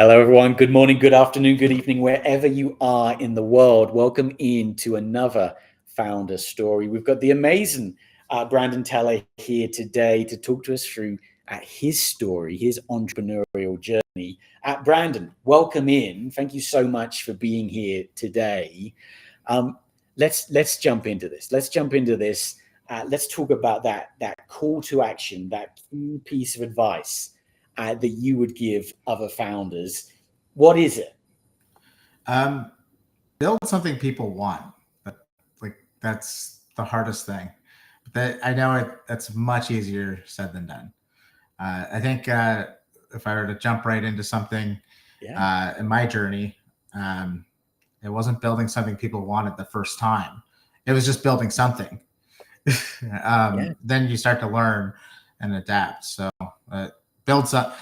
Hello, everyone. Good morning, good afternoon, good evening, wherever you are in the world. Welcome in to another founder story. We've got the amazing Brandon Teller here today to talk to us through his story, his entrepreneurial journey. Brandon, welcome in. Thank you so much for being here today. Let's jump into this. Let's talk about that call to action, that key piece of advice that you would give other founders. What is it? Build something people want. That's the hardest thing. But I know that's much easier said than done. I think if I were to jump right into something in my journey, it wasn't building something people wanted the first time. It was just building something. Then you start to learn and adapt. So build some.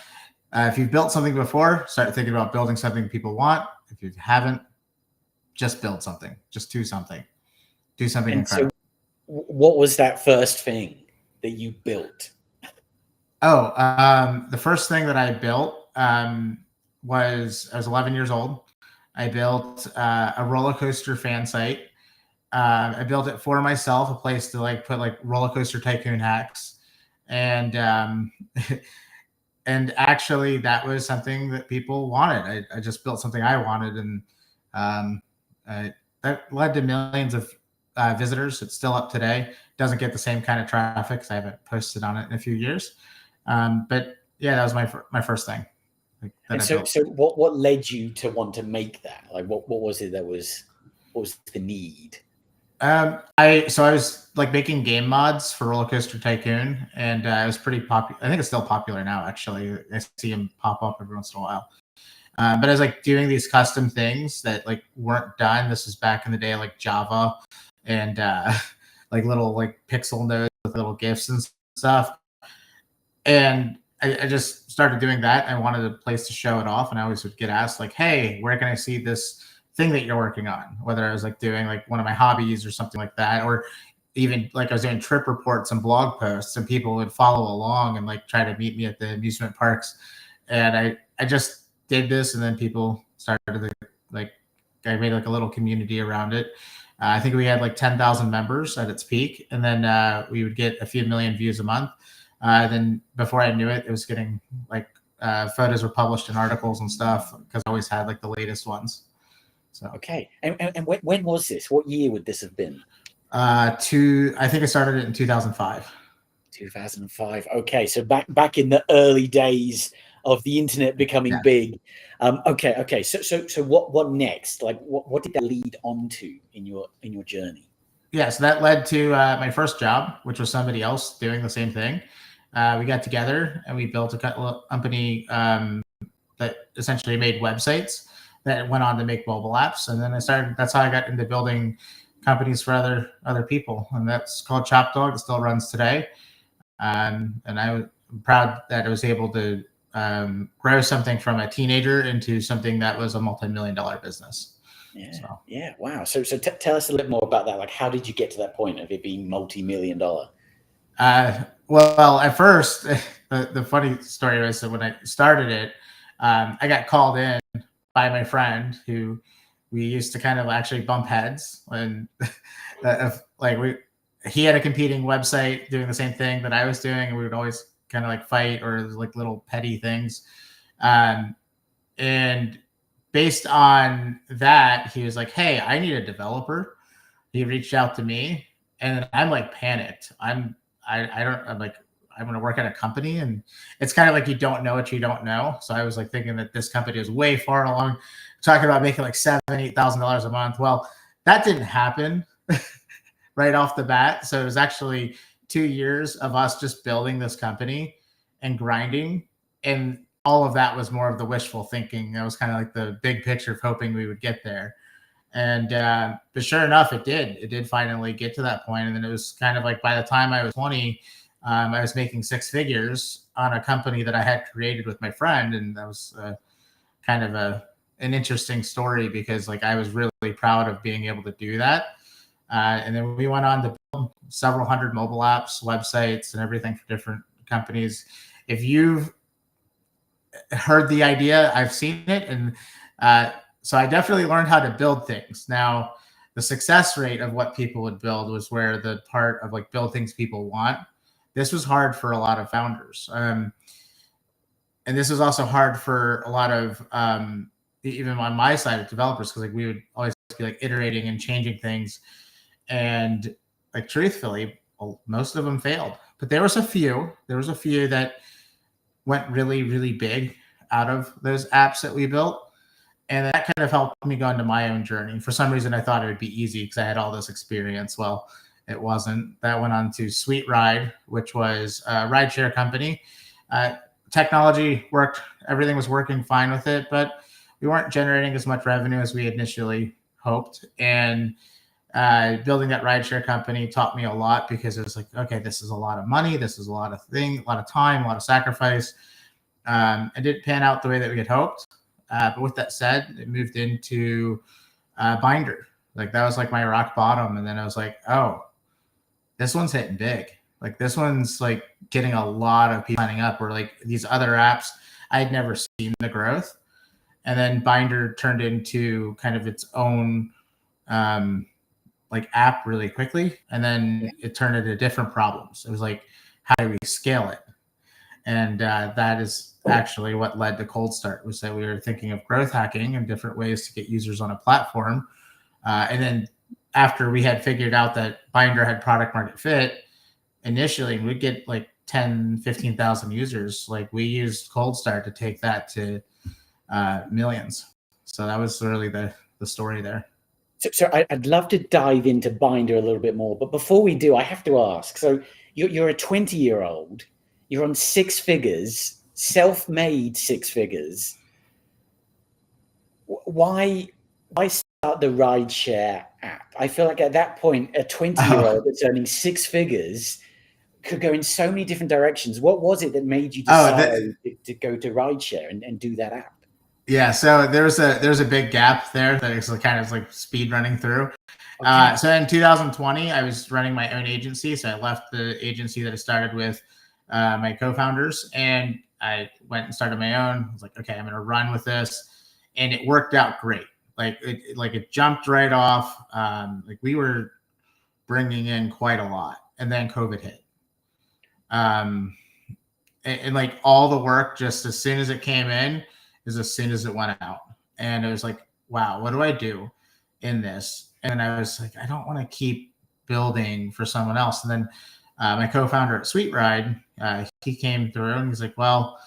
If you've built something before, start thinking about building something people want. If you haven't, just build something. Just do something. Do something incredible. So what was that first thing that you built? The first thing that I built was I was 11 years old. I built a roller coaster fan site. I built it for myself, a place to put roller coaster tycoon hacks, and and actually that was something that people wanted. I just built something I wanted, and that led to millions of visitors. It's still up today. Doesn't get the same kind of traffic because I haven't posted on it in a few years. But yeah, that was my first thing. So what led you to want to make that? What was it what was the need? I was making game mods for Roller Coaster Tycoon, and it was pretty popular. I think it's still popular now. Actually, I see them pop up every once in a while. But I was doing these custom things that weren't done. This is back in the day, Java and little pixel nodes with little GIFs and stuff. And I just started doing that. I wanted a place to show it off, and I always would get asked "Hey, where can I see this thing that you're working on?" Whether I was doing one of my hobbies or something like that, or even I was doing trip reports and blog posts, and people would follow along and try to meet me at the amusement parks. And I just did this, and then people started to I made a little community around it. I think we had 10,000 members at its peak, and then we would get a few million views a month. Then before I knew it, it was getting photos were published in articles and stuff because I always had the latest ones. So okay, and when was this? What year would this have been? I think I started it in 2005. 2005. Okay, so back in the early days of the internet becoming big. Okay. So what next? What did that lead on to in your journey? Yeah, so that led to my first job, which was somebody else doing the same thing. We got together and we built a company that essentially made websites that went on to make mobile apps. And then that's how I got into building companies for other people. And that's called ChopDog. It still runs today. And I'm proud that I was able to grow something from a teenager into something that was a multi-million-dollar business. Yeah. Wow. So tell us a little more about that. How did you get to that point of it being multi-million-dollar? Well, at first, the funny story was that when I started it, I got called in by my friend who we used to kind of actually bump heads. And he had a competing website doing the same thing that I was doing, and we would always kind of fight or little petty things. And based on that, he was "Hey, I need a developer." He reached out to me, and I'm panicked. I'm going to work at a company, and it's kind of you don't know what you don't know. So I was thinking that this company was way far along, talking about making $7,000-8,000 a month. Well, that didn't happen right off the bat. So it was actually 2 years of us just building this company and grinding, and all of that was more of the wishful thinking. That was kind of the big picture of hoping we would get there. And but sure enough, it did finally get to that point. And then it was kind of by the time I was 20, I was making six figures on a company that I had created with my friend. And that was kind of an interesting story because I was really proud of being able to do that. And then we went on to build several hundred mobile apps, websites, and everything for different companies. If you've heard the idea, I've seen it, and so I definitely learned how to build things. Now, the success rate of what people would build was where the part of like build things people want. This was hard for a lot of founders, and this was also hard for a lot of even on my side of developers, because like we would always be like iterating and changing things, and like truthfully, most of them failed. But there was a few that went really, really big out of those apps that we built. And that kind of helped me go into my own journey. For some reason, I thought it would be easy because I had all this experience. Well, it wasn't. That went on to Sweet Ride, which was a rideshare company. Technology worked. Everything was working fine with it, but we weren't generating as much revenue as we initially hoped. And building that rideshare company taught me a lot, because it was like, okay, this is a lot of money. This is a lot of time, a lot of sacrifice. It didn't pan out the way that we had hoped. But with that said, it moved into Binder. Like that was like my rock bottom. And then I was like, oh, this one's hitting big. Like this one's like getting a lot of people signing up, or like these other apps, I had never seen the growth. And then Binder turned into kind of its own like app really quickly. And then it turned into different problems. It was like, how do we scale it? And that is actually what led to Cold Start, was that we were thinking of growth hacking and different ways to get users on a platform. And then after we had figured out that Binder had product market fit, initially we'd get like 10, 15,000 users. Like we used Cold Start to take that to millions. So that was really the story there. So I'd love to dive into Binder a little bit more. But before we do, I have to ask. So you're a 20-year-old. You're on six figures, self-made six figures. Why start the rideshare app? I feel like at that point, a 20-year-old that's earning six figures could go in so many different directions. What was it that made you decide to go to rideshare and do that app? Yeah, so there's a big gap there that is kind of like speed running through. Okay. So in 2020, I was running my own agency. So I left the agency that I started with my co-founders, and I went and started my own. I was like, okay, I'm going to run with this, and it worked out great. Like it jumped right off. Like we were bringing in quite a lot, and then COVID hit. And like all the work, just as soon as it came in, is as soon as it went out. And it was like, wow, what do I do in this? And I was like, I don't want to keep building for someone else. And then my co-founder at Sweet Ride, he came through and he's like, well,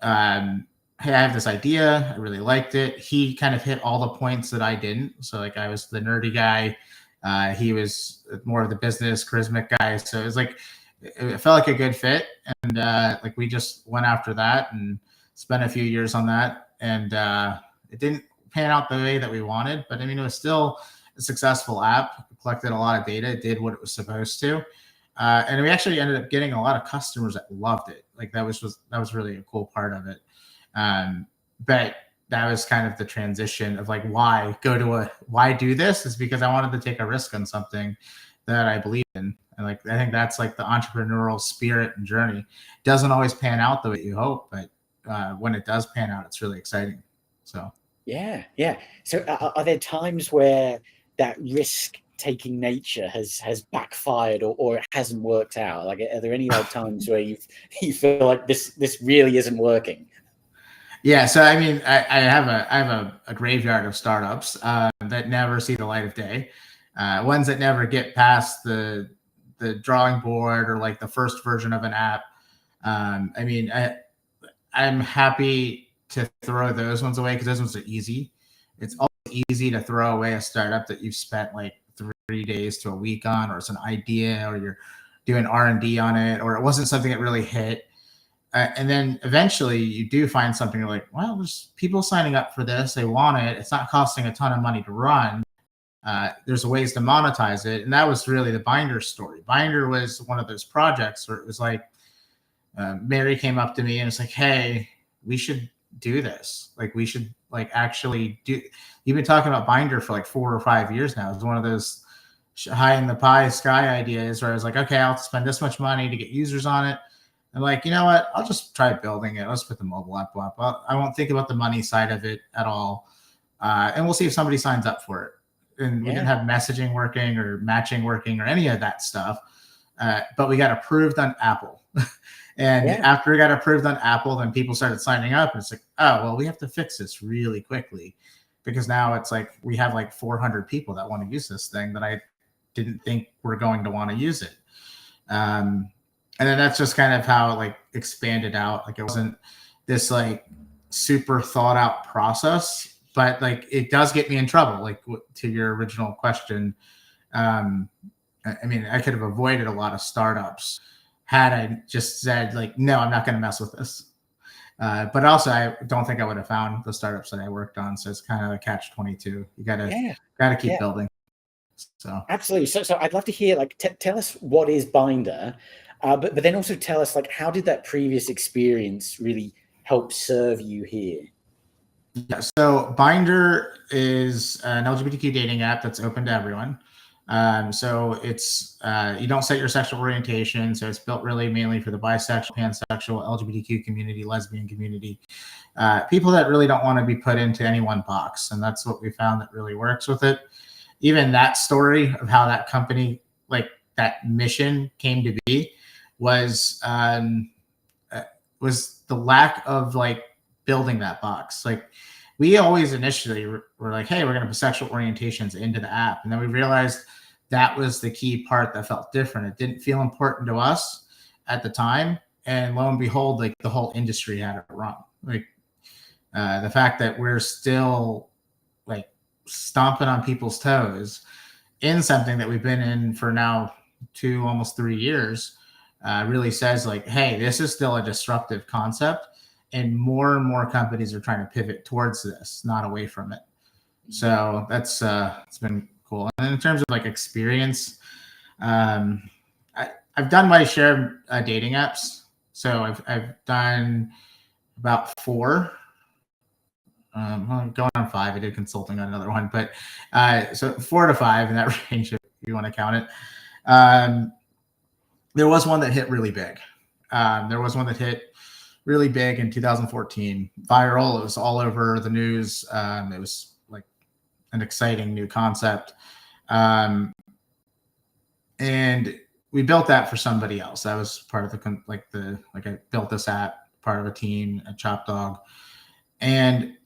hey, I have this idea. I really liked it. He kind of hit all the points that I didn't. So like I was the nerdy guy. He was more of the business charismatic guy. So it was like, it felt like a good fit. And like we just went after that and spent a few years on that, and it didn't pan out the way that we wanted, but I mean, it was still a successful app. It collected a lot of data, it did what it was supposed to, and we actually ended up getting a lot of customers that loved it. Like that was really a cool part of it. But that was kind of the transition of like, why do this? Is because I wanted to take a risk on something that I believe in. And like, I think that's like the entrepreneurial spirit and journey. It doesn't always pan out the way you hope, but when it does pan out, it's really exciting. So yeah. So are there times where that risk-taking nature has backfired or it hasn't worked out? Like, are there any like times where you feel like this really isn't working? Yeah. So I mean, I have a graveyard of startups that never see the light of day. Ones that never get past the drawing board or like the first version of an app. I mean, I'm happy to throw those ones away because those ones are easy. It's always easy to throw away a startup that you've spent like 3 days to a week on, or it's an idea, or you're doing R&D on it, or it wasn't something that really hit. And then eventually you do find something you're like, well, there's people signing up for this. They want it. It's not costing a ton of money to run. There's ways to monetize it. And that was really the Binder story. Binder was one of those projects where it was like, Mary came up to me and it's like, hey, we should do this. Like we should like actually do. You've been talking about Binder for like 4 or 5 years now. It's one of those high in the pie sky ideas where I was like, okay, I'll spend this much money to get users on it. I'm like, you know what? I'll just try building it. Let's put the mobile app up. I won't think about the money side of it at all. And we'll see if somebody signs up for it. And we didn't have messaging working or matching working or any of that stuff. But we got approved on Apple. And after we got approved on Apple, then people started signing up. And it's like, oh, well, we have to fix this really quickly. Because now it's like we have like 400 people that want to use this thing that I didn't think were going to want to use it. And then that's just kind of how it like expanded out. Like it wasn't this like super thought out process, but like it does get me in trouble. Like to your original question, I mean, I could have avoided a lot of startups had I just said like, no, I'm not going to mess with this. But also, I don't think I would have found the startups that I worked on. So it's kind of a catch-22. You gotta keep building. So absolutely. So I'd love to hear like tell us what is Binder. But then also tell us, like, how did that previous experience really help serve you here? Yeah, so Binder is an LGBTQ dating app that's open to everyone. So it's you don't set your sexual orientation. So it's built really mainly for the bisexual, pansexual, LGBTQ community, lesbian community, people that really don't want to be put into any one box. And that's what we found that really works with it. Even that story of how that company, like that mission came to be, was the lack of like building that box. Like we always initially were like, hey, we're going to put sexual orientations into the app. And then we realized that was the key part that felt different. It didn't feel important to us at the time. And lo and behold, like the whole industry had it wrong. Like the fact that we're still like stomping on people's toes in something that we've been in for now almost 3 years really says like, hey, this is still a disruptive concept, and more companies are trying to pivot towards this, not away from it. So that's it's been cool. And in terms of like experience, I've done my share of dating apps. So I've done about 4. I'm going on 5. I did consulting on another one, but so 4 to 5 in that range if you want to count it. There was one that hit really big. There was one that hit really big in 2014. Viral. It was all over the news. It was like an exciting new concept. And we built that for somebody else. That was part of I built this app, part of a team at ChopDog. And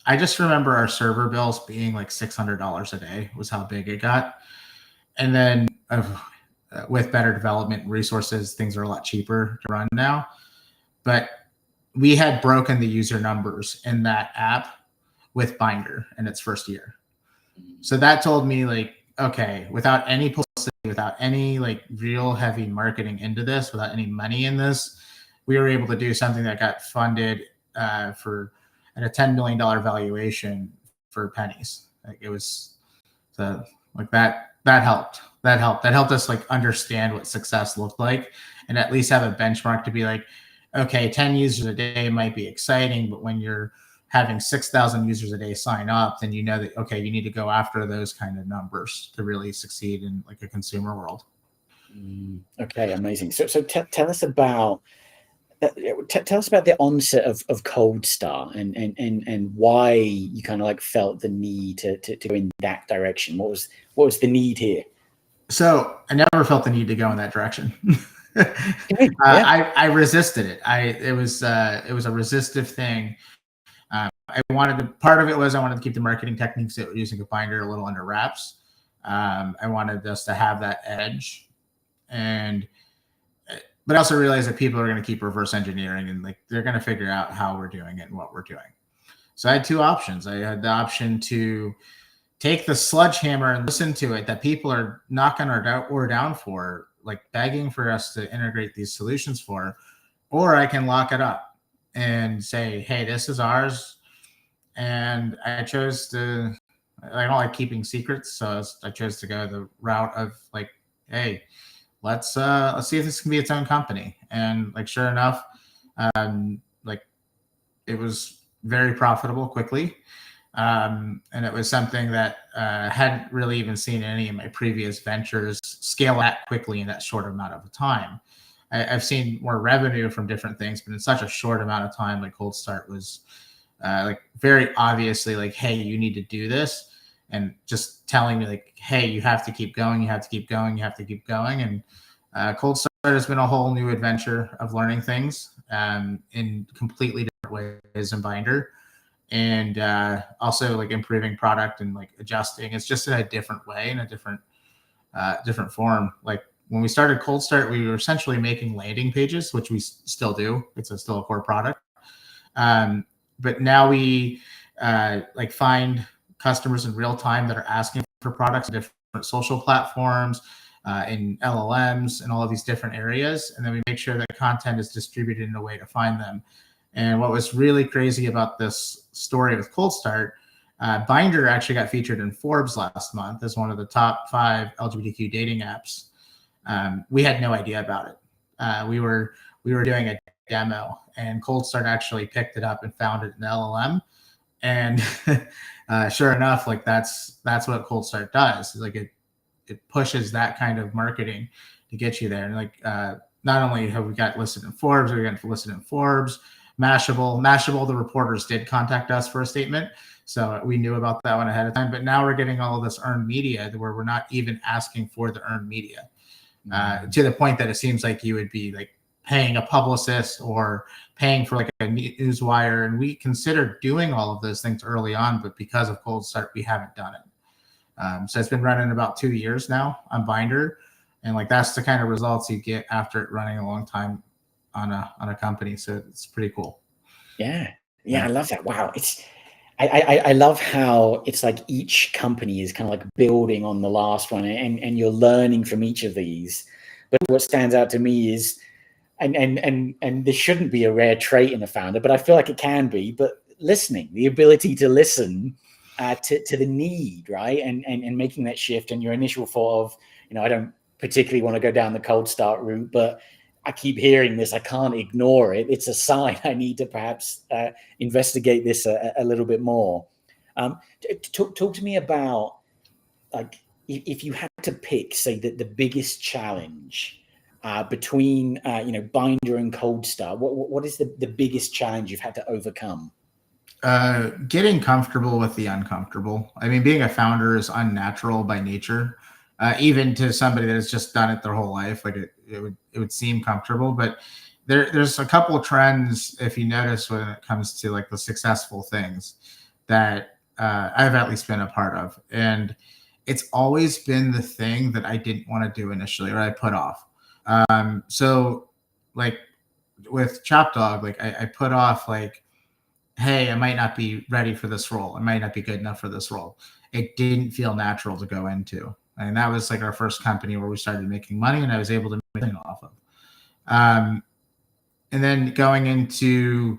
I just remember our server bills being like $600 a day was how big it got. And then with better development resources, things are a lot cheaper to run now. But we had broken the user numbers in that app with Binder in its first year. So that told me like, okay, without any publicity, without any like real heavy marketing into this, without any money in this, we were able to do something that got funded at a $10 million valuation for pennies. Like it was like that helped. That helped us like understand what success looked like and at least have a benchmark to be like, okay, 10 users a day might be exciting, but when you're having 6,000 users a day sign up, then you know that, okay, you need to go after those kind of numbers to really succeed in like a consumer world. Okay, amazing. So tell us about the onset of Cold Start and why you kind of like felt the need to go in that direction. What was the need here? So I never felt the need to go in that direction. I resisted it. It was a resistive thing. Part of it was I wanted to keep the marketing techniques that we're using a Binder a little under wraps. I wanted us to have that edge, but I also realized that people are going to keep reverse engineering and like they're going to figure out how we're doing it and what we're doing. So I had 2 options. I had the option to take the sledgehammer and listen to it that people are knocking our door down for, like begging for us to integrate these solutions for, or I can lock it up and say, hey, this is ours. And I chose to, I don't like keeping secrets. So I chose to go the route of like, hey, let's see if this can be its own company. And like, sure enough, like it was very profitable quickly. And it was something that hadn't really even seen any of my previous ventures scale that quickly in that short amount of time. I've seen more revenue from different things, but in such a short amount of time, like Cold Start was like very obviously like, hey, you need to do this, and just telling me like, hey, you have to keep going, you have to keep going, you have to keep going. And Cold Start has been a whole new adventure of learning things in completely different ways in Binder, and also like improving product and like adjusting. It's just in a different way, in a different form. Like when we started Cold Start, we were essentially making landing pages, which we still do. It's still a core product. But now we like find customers in real time that are asking for products in different social platforms, in LLMs, and all of these different areas. And then we make sure that content is distributed in a way to find them. And what was really crazy about this story with Cold Start, Binder actually got featured in Forbes last month as one of the top 5 LGBTQ dating apps. We had no idea about it. We were doing a demo, and Cold Start actually picked it up and found it in LLM. And sure enough, like that's what Cold Start does. Like it pushes that kind of marketing to get you there. And like not only have we got listed in Forbes, we got listed in Forbes, Mashable, the reporters did contact us for a statement. So we knew about that one ahead of time. But now we're getting all of this earned media where we're not even asking for the earned media, to the point that it seems like you would be like paying a publicist or paying for like a news wire. And we considered doing all of those things early on, but because of Cold Start, we haven't done it. So it's been running about 2 years now on Binder. And like, that's the kind of results you get after it running a long time on a company. So it's pretty cool. Yeah. I love that. Wow. I love how it's like each company is kind of like building on the last one, and you're learning from each of these. But what stands out to me is, and this shouldn't be a rare trait in a founder, but I feel like it can be, but listening, the ability to listen to the need, right? And making that shift. And your initial thought of, I don't particularly want to go down the Cold Start route, but I keep hearing this, I can't ignore it. It's a sign I need to perhaps investigate this a little bit more. Talk to me about, like, if you had to pick, say, the biggest challenge between Binder and Cold Start, what is the biggest challenge you've had to overcome? Getting comfortable with the uncomfortable. I mean, being a founder is unnatural by nature. Even to somebody that has just done it their whole life, like it would seem comfortable, but there's a couple of trends, if you notice, when it comes to like the successful things that I've at least been a part of, and it's always been the thing that I didn't want to do initially, or I put off. So like with ChapDog, like I put off like, hey, I might not be ready for this role. I might not be good enough for this role. It didn't feel natural to go into. And that was like our first company where we started making money, and I was able to make money off of. And then going into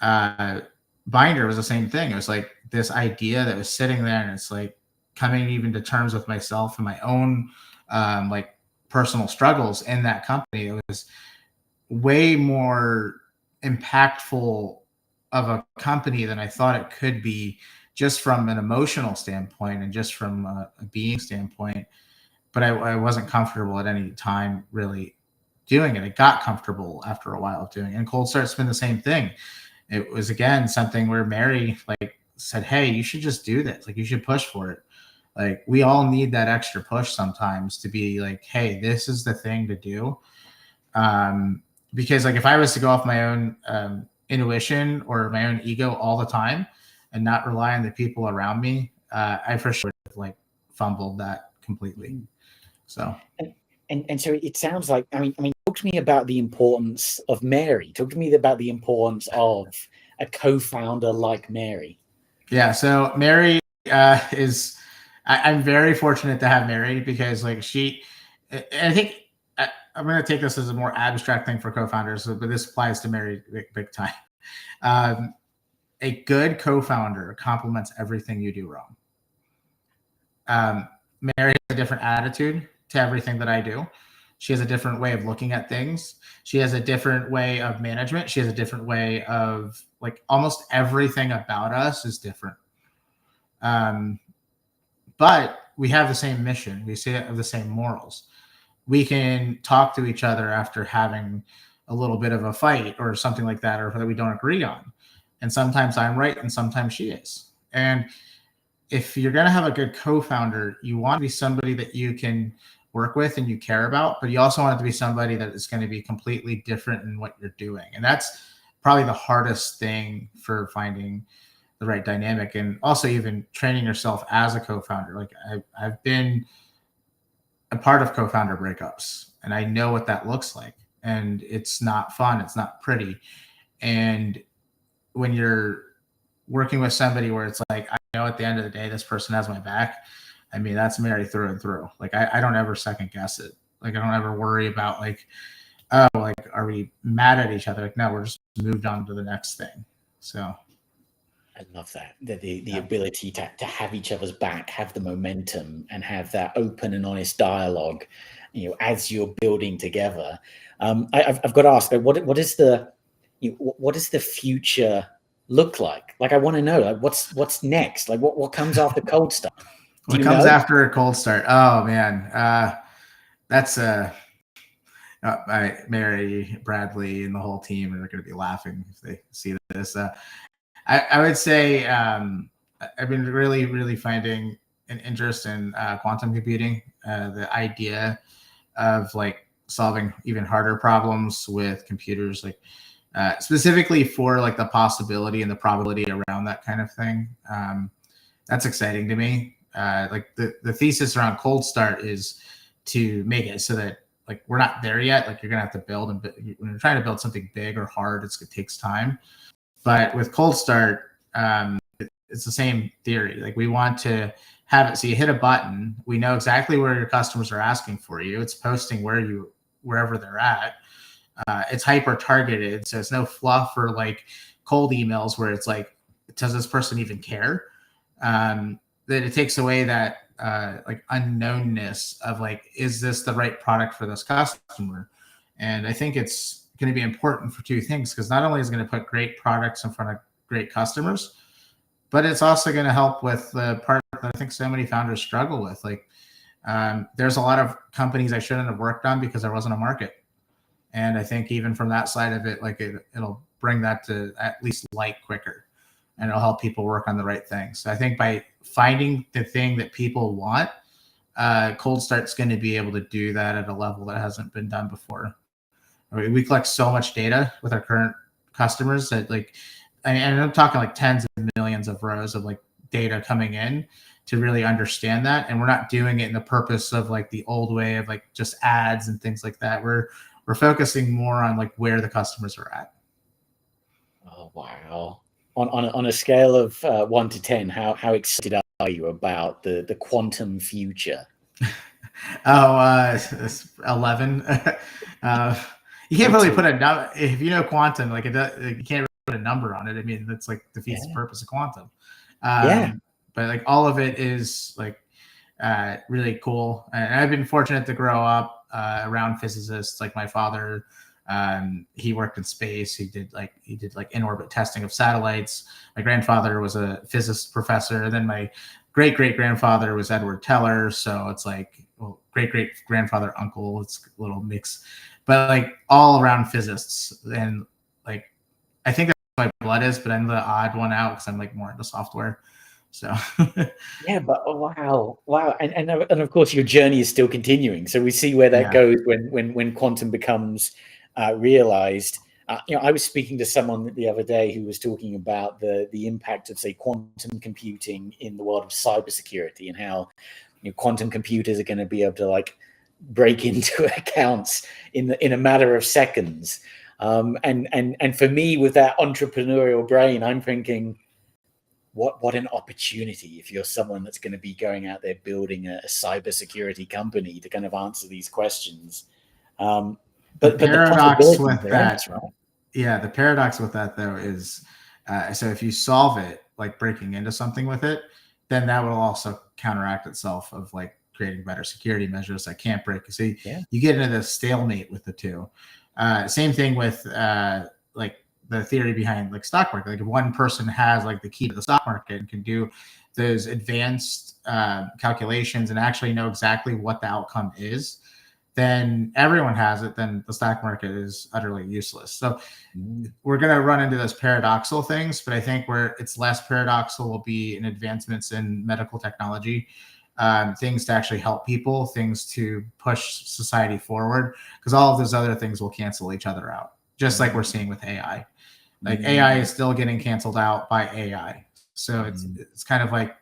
Binder was the same thing. It was like this idea that was sitting there, and it's like coming even to terms with myself and my own like personal struggles in that company. It was way more impactful of a company than I thought it could be, just from an emotional standpoint and just from a being standpoint. But I wasn't comfortable at any time really doing it. I got comfortable after a while of doing it. And Cold Start's been the same thing. It was, again, something where Mary like said, hey, you should just do this. Like, you should push for it. Like, we all need that extra push sometimes to be like, hey, this is the thing to do. Because like, if I was to go off my own intuition or my own ego all the time and not rely on the people around me, I for sure have like fumbled that completely. So, and so it sounds like, I mean, talk to me about the importance of Mary. Talk to me about the importance of a co-founder like Mary. Yeah. So Mary is, I'm very fortunate to have Mary, because like I think I'm going to take this as a more abstract thing for co-founders, but this applies to Mary big time. A good co-founder complements everything you do wrong. Mary has a different attitude to everything that I do. She has a different way of looking at things. She has a different way of management. She has a different way of, like, almost everything about us is different. But we have the same mission. We have the same morals. we can talk to each other after having a little bit of a fight or something like that, or that we don't agree on. And sometimes I'm right and sometimes she is. And if you're going to have a good co-founder, you want to be somebody that you can work with and you care about, but you also want it to be somebody that is going to be completely different in what you're doing. And that's probably the hardest thing for finding the right dynamic, and also even training yourself as a co-founder. Like I've been a part of co-founder breakups, and I know what that looks like, and it's not fun. It's not pretty. And when you're working with somebody where it's like, I know at the end of the day, this person has my back. I mean, that's Mary through and through. Like, I don't ever second guess it. Like, I don't ever worry about like, oh, like, are we mad at each other? Like, no, we're just moved on to the next thing. So I love that. The ability to have each other's back, have the momentum, and have that open and honest dialogue, as you're building together. I've got to ask, what is the future look like? Like, I want to know, like, what's next? Like, what comes after Cold Start? What comes after a Cold Start? Oh man, that's Mary, Bradley, and the whole team are going to be laughing if they see this. I would say I've been really finding an interest in quantum computing. The idea of like solving even harder problems with computers, like specifically for like the possibility and the probability around that kind of thing. That's exciting to me. Like the thesis around Cold Start is to make it so that like we're not there yet. Like you're gonna have to build, and when you're trying to build something big or hard, it takes time. But with Cold Start, it's the same theory. Like we want to have it so you hit a button, we know exactly where your customers are asking for you. It's posting wherever they're at. It's hyper targeted, so it's no fluff or like cold emails where it's like, does this person even care? That it takes away that like unknownness of like, is this the right product for this customer? And I think it's going to be important for two things, because not only is it going to put great products in front of great customers, but it's also going to help with the part that I think so many founders struggle with. Like there's a lot of companies I shouldn't have worked on because there wasn't a market. And I think even from that side of it, like it'll bring that to at least light quicker, and it'll help people work on the right things. So I think by finding the thing that people want, Cold Start's going to be able to do that at a level that hasn't been done before. I mean, we collect so much data with our current customers that like, and I'm talking like tens of millions of rows of like data coming in to really understand that. And we're not doing it in the purpose of like the old way of like just ads and things like that. We're focusing more on like where the customers are at. Oh, wow. On a scale of 1 to 10, how excited are you about the quantum future? It's 11. You can't really put a number. If you know quantum, like you can't really put a number on it. I mean, that's like defeats the purpose of quantum. But like all of it is like really cool. And I've been fortunate to grow up around physicists. Like my father, he worked in space. He did like in orbit testing of satellites. My grandfather was a physics professor. And then my great grandfather was Edward Teller. So it's like, well, great grandfather, uncle. It's a little mix, but like all around physicists. And like I think that's what my blood is, but I'm the odd one out because I'm like more into software. So yeah, but wow, and of course your journey is still continuing. So we see where that goes when quantum becomes realized. I was speaking to someone the other day who was talking about the impact of, say, quantum computing in the world of cybersecurity, and how quantum computers are going to be able to like break into accounts in a matter of seconds. And for me, with that entrepreneurial brain, I'm thinking, what an opportunity if you're someone that's going to be going out there building a cybersecurity company to kind of answer these questions. But the paradox with that, right? Yeah, the paradox with that though is, so if you solve it, like breaking into something with it, then that will also counteract itself of like creating better security measures that can't break. So you get into this stalemate with the two. Same thing with like the theory behind like stock market. Like if one person has like the key to the stock market and can do those advanced calculations and actually know exactly what the outcome is, then everyone has it, then the stock market is utterly useless. So we're going to run into those paradoxical things, but I think where it's less paradoxical will be in advancements in medical technology, things to actually help people, things to push society forward, because all of those other things will cancel each other out, just like we're seeing with AI. Like AI is still getting canceled out by AI. So it's kind of like,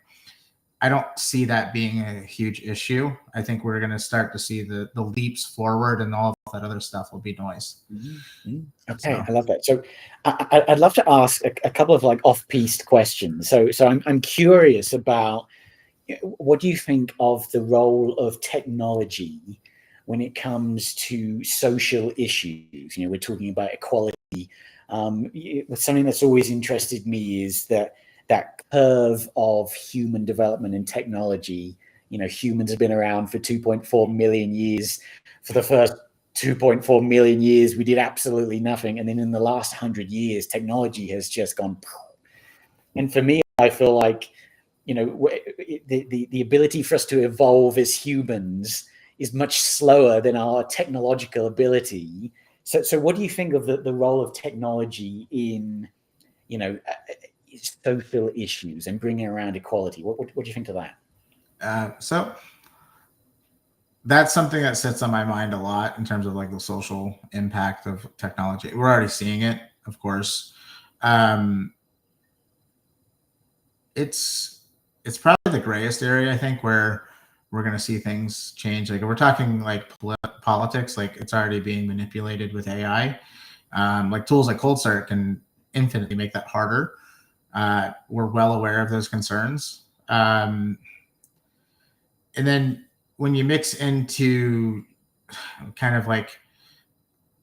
I don't see that being a huge issue. I think we're going to start to see the leaps forward, and all of that other stuff will be noise. Okay, so I love that. So I'd love to ask a couple of like off-piste questions. So I'm curious about, what do you think of the role of technology when it comes to social issues? You know, we're talking about equality. Something that's always interested me is that curve of human development and technology. You know, humans have been around for 2.4 million years. For the first 2.4 million years, we did absolutely nothing. And then in the last 100 years, technology has just gone. And for me, I feel like, you know, the ability for us to evolve as humans is much slower than our technological ability. So what do you think of the role of technology in, you know, social issues and bringing around equality? What do you think of that? So that's something that sits on my mind a lot in terms of like the social impact of technology. We're already seeing it, of course. It's probably the grayest area, I think, where we're going to see things change. Like, if we're talking like politics, like it's already being manipulated with AI. Like tools like Cold Start can infinitely make that harder. We're well aware of those concerns. And then when you mix into kind of like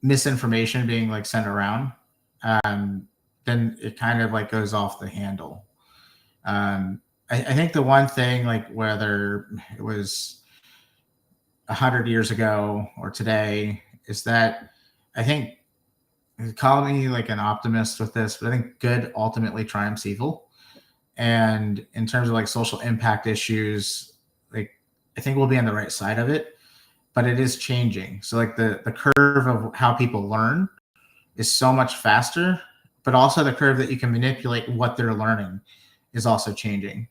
misinformation being like sent around, then it kind of like goes off the handle. I think the one thing, like whether it was 100 years ago or today, is that I think, call me like an optimist with this, but I think good ultimately triumphs evil. And in terms of like social impact issues, like I think we'll be on the right side of it, but it is changing. So like the curve of how people learn is so much faster, but also the curve that you can manipulate what they're learning is also changing.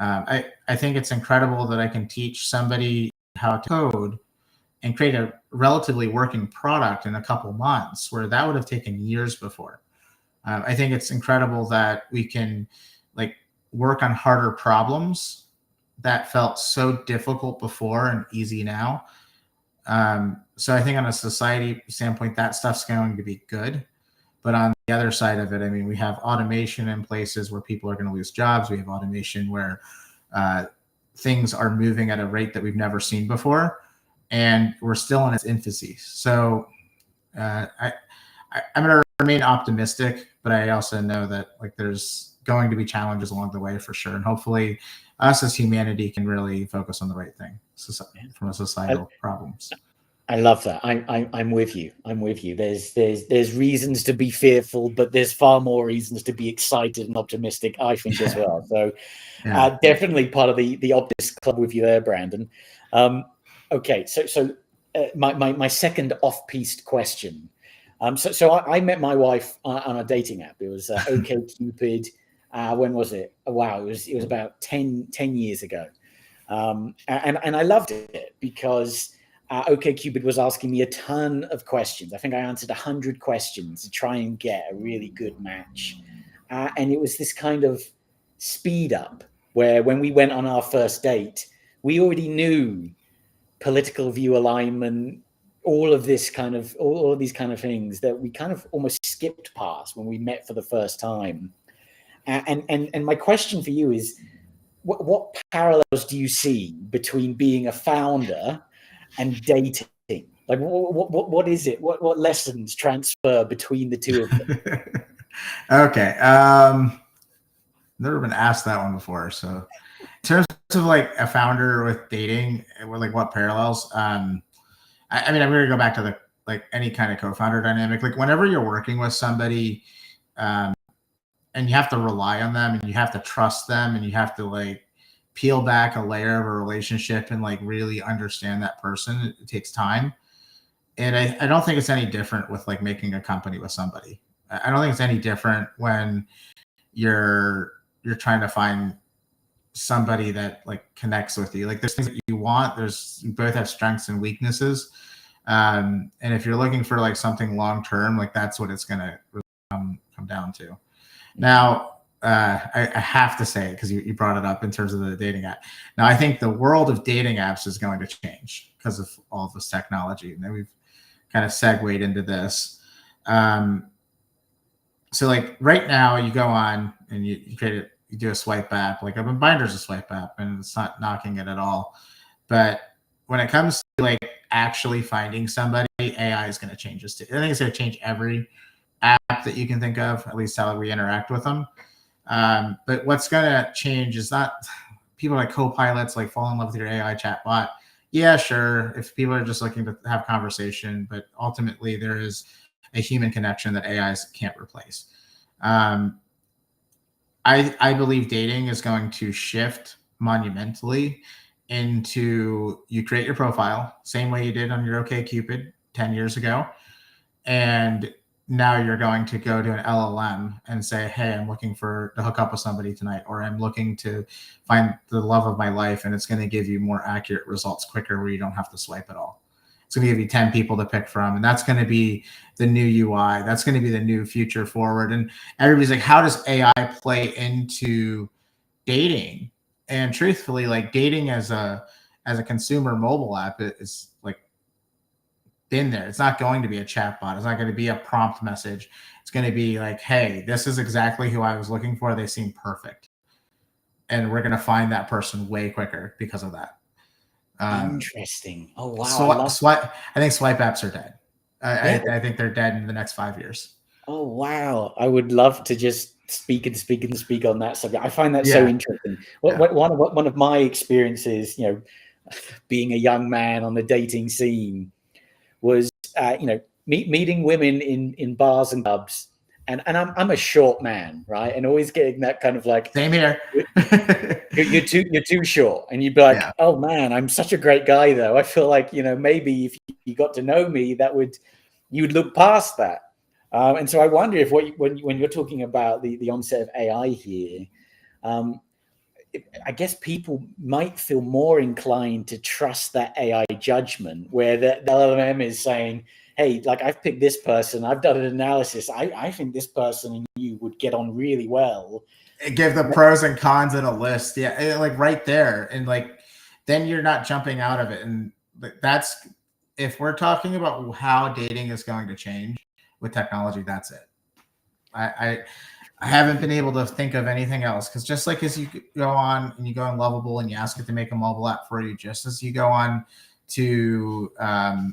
I think it's incredible that I can teach somebody how to code and create a relatively working product in a couple months, where that would have taken years before. I think it's incredible that we can like work on harder problems that felt so difficult before and easy now. So I think on a society standpoint, that stuff's going to be good. But on the other side of it, I mean, we have automation in places where people are going to lose jobs. We have automation where things are moving at a rate that we've never seen before, and we're still in its infancy. So I'm going to remain optimistic, but I also know that like there's going to be challenges along the way for sure. And hopefully us as humanity can really focus on the right thing from a societal problems. I love that. I'm with you. I'm with you. There's reasons to be fearful, but there's far more reasons to be excited and optimistic, I think, as well. So definitely part of the optimist club with you there, Brandon. Okay, so my second off-piste question. So I met my wife on a dating app. It was OkCupid. When was it? Wow, it was about 10 years ago. And I loved it because OkCupid was asking me a ton of questions. I think I answered 100 questions to try and get a really good match. And it was this kind of speed up where when we went on our first date, we already knew political view alignment, all of these kind of things that we kind of almost skipped past when we met for the first time. And my question for you is, what parallels do you see between being a founder and dating? Like, what is it? What lessons transfer between the two of them? Okay. Never been asked that one before. So in terms of like a founder with dating, like what parallels? I mean, I'm going to go back to the like any kind of co-founder dynamic. Like whenever you're working with somebody, and you have to rely on them and you have to trust them and you have to like peel back a layer of a relationship and like really understand that person. It takes time. And I don't think it's any different with like making a company with somebody. I don't think it's any different when you're trying to find somebody that like connects with you. Like there's things that you want. You both have strengths and weaknesses. And if you're looking for like something long term, like that's what it's gonna come down to. Now, I have to say, because you brought it up in terms of the dating app. Now, I think the world of dating apps is going to change because of all of this technology. And then we've kind of segued into this. So like right now you go on and you create it, you do a swipe app, like Binder's a swipe app, and it's not knocking it at all. But when it comes to like actually finding somebody, AI is going to change this too. I think it's going to change every app that you can think of, at least how we interact with them. But what's going to change is not people like co-pilots, like fall in love with your AI chatbot. Yeah, sure. If people are just looking to have conversation, but ultimately there is a human connection that AIs can't replace. I believe dating is going to shift monumentally into you create your profile, same way you did on your OkCupid 10 years ago. And now you're going to go to an LLM and say, hey, I'm looking to hook up with somebody tonight, or I'm looking to find the love of my life. And it's going to give you more accurate results quicker where you don't have to swipe at all. It's going to give you 10 people to pick from. And that's going to be the new UI. That's going to be the new future forward. And everybody's like, how does AI play into dating? And truthfully, like dating as a consumer mobile app is like been there. It's not going to be a chatbot. It's not going to be a prompt message. It's going to be like, hey, this is exactly who I was looking for. They seem perfect. And we're going to find that person way quicker because of that. Interesting. Oh, wow. I think swipe apps are dead. I think they're dead in the next 5 years. Oh, wow. I would love to just speak on that subject. I find that so interesting. One of my experiences, being a young man on the dating scene was, meeting women in bars and clubs. And I'm a short man, right? And always getting that kind of like, same here. you're too short, and you'd be like, oh man, I'm such a great guy though. I feel like maybe if you got to know me, you would look past that. And so I wonder if when you're talking about the onset of AI here, I guess people might feel more inclined to trust that AI judgment, where the LLM is saying, hey, like I've picked this person, I've done an analysis, I think this person and you would get on really well. Give the pros and cons in a list. Yeah, like right there. And like, then you're not jumping out of it. And that's, if we're talking about how dating is going to change with technology, that's it. I haven't been able to think of anything else, because just like as you go on and you go on Lovable and you ask it to make a mobile app for you, just as you go on to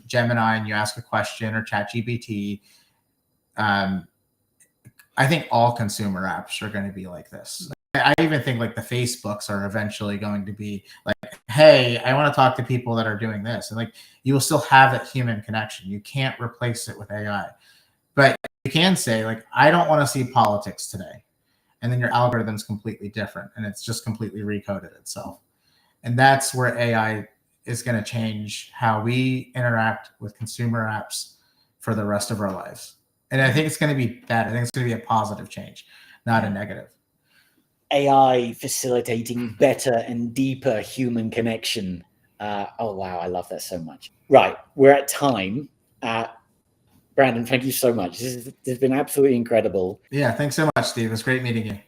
Gemini and you ask a question, or ChatGPT, I think all consumer apps are going to be like this. I even think like the Facebooks are eventually going to be like, hey, I want to talk to people that are doing this. And like, you will still have that human connection. You can't replace it with AI. But you can say like, I don't want to see politics today. And then your algorithm's completely different, and it's just completely recoded itself. And that's where AI is going to change how we interact with consumer apps for the rest of our lives. And I think it's going to be bad. I think it's going to be a positive change, not a negative. AI facilitating better and deeper human connection. Oh, wow. I love that so much. Right. We're at time. Brandon, thank you so much. This has been absolutely incredible. Yeah. Thanks so much, Steve. It's great meeting you.